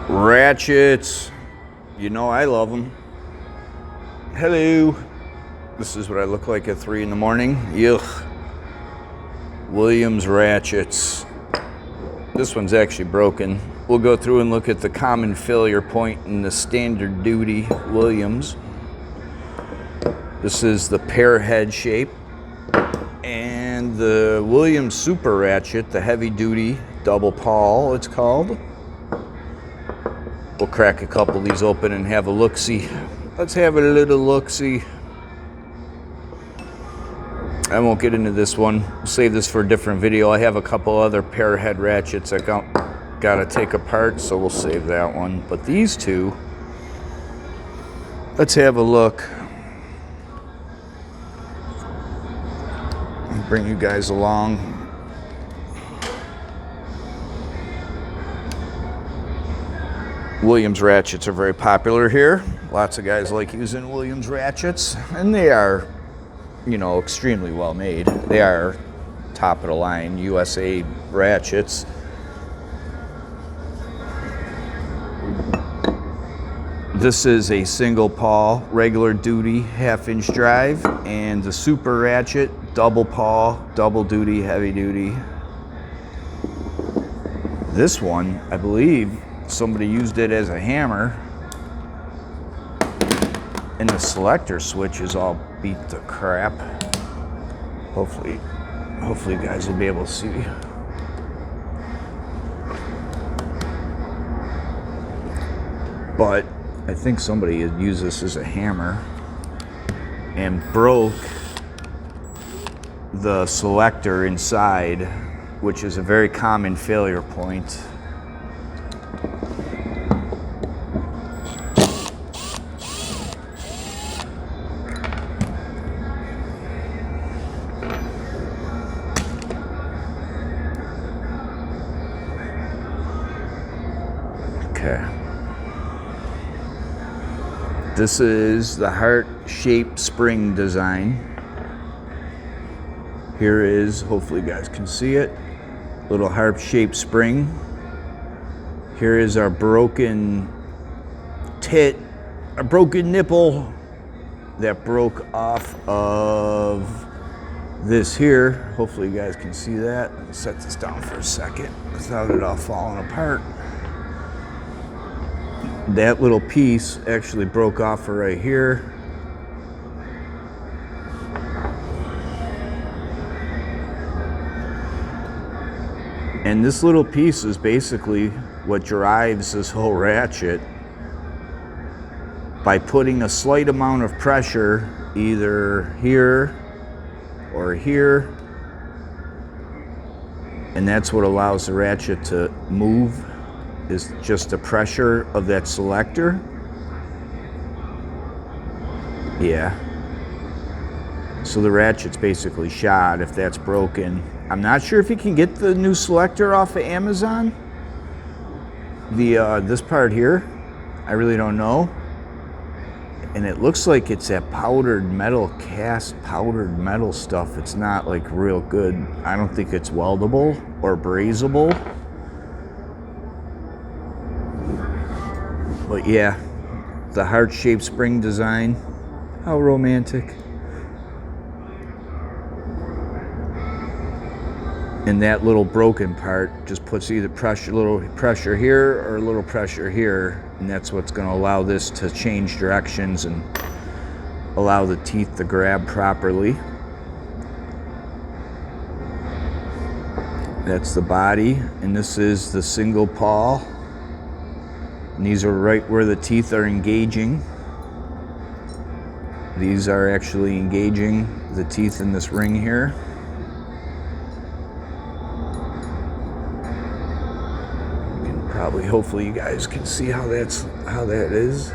Ratchets, you know I love them. Hello. This is what I look like at 3 in the morning. Yuck. Williams ratchets. This one's actually broken. We'll go through and look at the common failure point in the standard duty Williams. This is the pear head shape. And the Williams Super Ratchet, the heavy duty double pawl it's called. We'll crack a couple of these open and have a look-see. Let's have a little look-see. I won't get into this one. We'll save this for a different video. I have a couple other pear head ratchets I gotta take apart, so we'll save that one. But these two, let's have a look. Bring you guys along. Williams ratchets are very popular here. Lots of guys like using Williams ratchets, and they are, you know, extremely well made. They are top of the line USA ratchets. This is a single pawl, regular duty, 1/2-inch drive, and the Super Ratchet, double pawl, double duty, heavy duty. This one, I believe somebody used it as a hammer, and the selector switch is all beat to crap. Hopefully you guys will be able to see. But I think somebody had used this as a hammer and broke the selector inside, which is a very common failure point. Okay. This is the heart-shaped spring design. Here is, hopefully you guys can see it, little heart-shaped spring. Here is our broken tit, a broken nipple that broke off of this here. Hopefully you guys can see that. Let me set this down for a second without it all falling apart. That little piece actually broke off for right here. And this little piece is basically what drives this whole ratchet. By putting a slight amount of pressure either here or here, and that's what allows the ratchet to move, is just the pressure of that selector. Yeah. So the ratchet's basically shot if that's broken. I'm not sure if you can get the new selector off of Amazon. This part here, I really don't know. And it looks like it's that powdered metal, cast powdered metal stuff. It's not like real good. I don't think it's weldable or brazeable. But yeah, the heart-shaped spring design, how romantic. And that little broken part just puts either little pressure here or a little pressure here, and that's what's going to allow this to change directions and allow the teeth to grab properly. That's the body, and this is the single pawl. And these are right where the teeth are engaging. These are actually engaging the teeth in this ring here. You can probably, hopefully you guys can see how that is.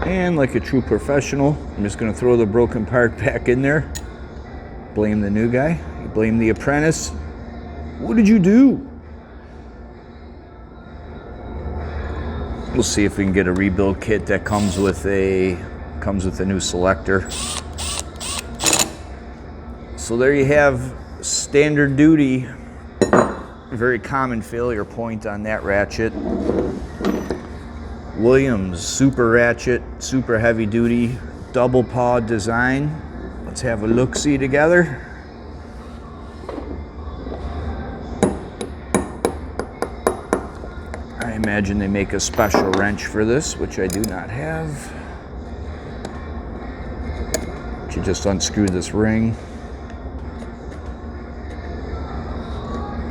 And like a true professional, I'm just going to throw the broken part back in there. Blame the new guy. You blame the apprentice. What did you do? We'll see if we can get a rebuild kit that comes with a new selector. So there you have standard duty, very common failure point on that ratchet. Williams super ratchet, super heavy duty, double paw design. Let's have a look-see together. I imagine they make a special wrench for this, which I do not have. You just unscrew this ring.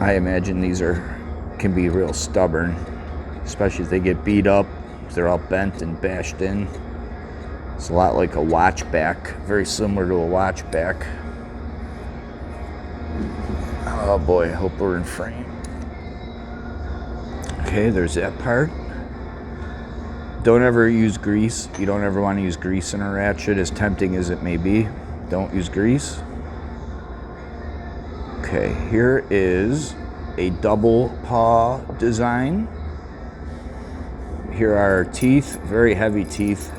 I imagine these can be real stubborn, especially if they get beat up, if they're all bent and bashed in. It's a lot like a watch back, very similar to a watch back. Oh boy, I hope we're in frame. Okay, there's that part. Don't ever use grease. You don't ever want to use grease in a ratchet, as tempting as it may be. Don't use grease. Okay, here is a double paw design. Here are our teeth, very heavy teeth,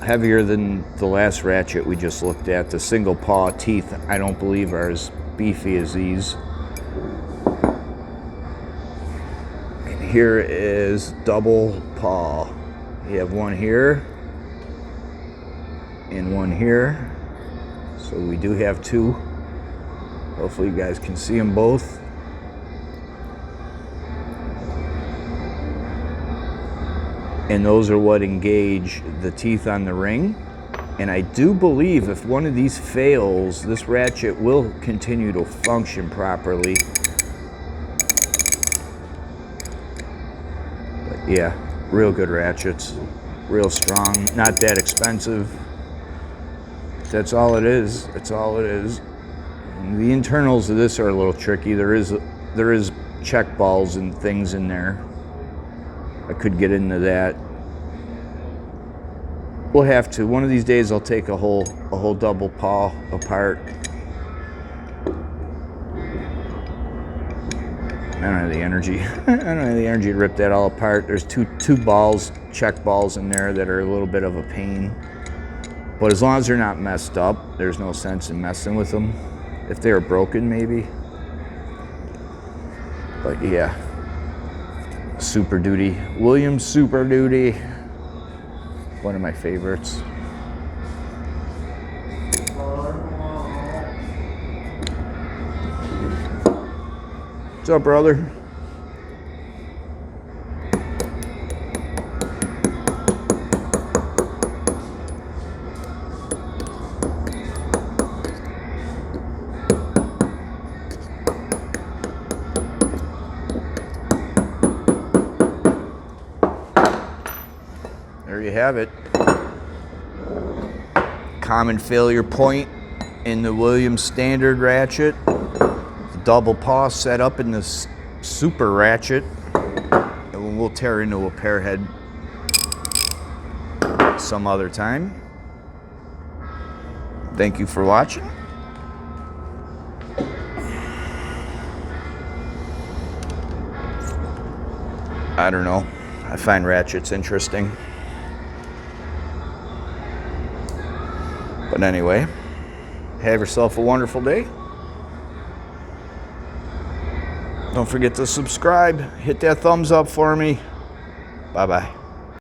heavier than the last ratchet we just looked at. The single paw teeth, I don't believe, are as beefy as these. And here is double paw. You have one here and one here. So we do have two. Hopefully you guys can see them both. And those are what engage the teeth on the ring. And I do believe if one of these fails, this ratchet will continue to function properly. But yeah, real good ratchets, real strong, not that expensive. That's all it is. That's all it is. And the internals of this are a little tricky. There is check balls and things in there. I could get into that. We'll have to. One of these days I'll take a whole double paw apart. I don't have the energy. I don't have the energy to rip that all apart. There's two balls, check balls in there that are a little bit of a pain. But as long as they're not messed up, there's no sense in messing with them. If they were broken, maybe. But yeah. Super Duty. Williams Super Duty. One of my favorites. What's up, brother? There you have it. Common failure point in the Williams standard ratchet. The double paw set up in this super ratchet. And we'll tear into a pear head some other time. Thank you for watching. I don't know. I find ratchets interesting. But anyway, have yourself a wonderful day. Don't forget to subscribe. Hit that thumbs up for me. Bye-bye.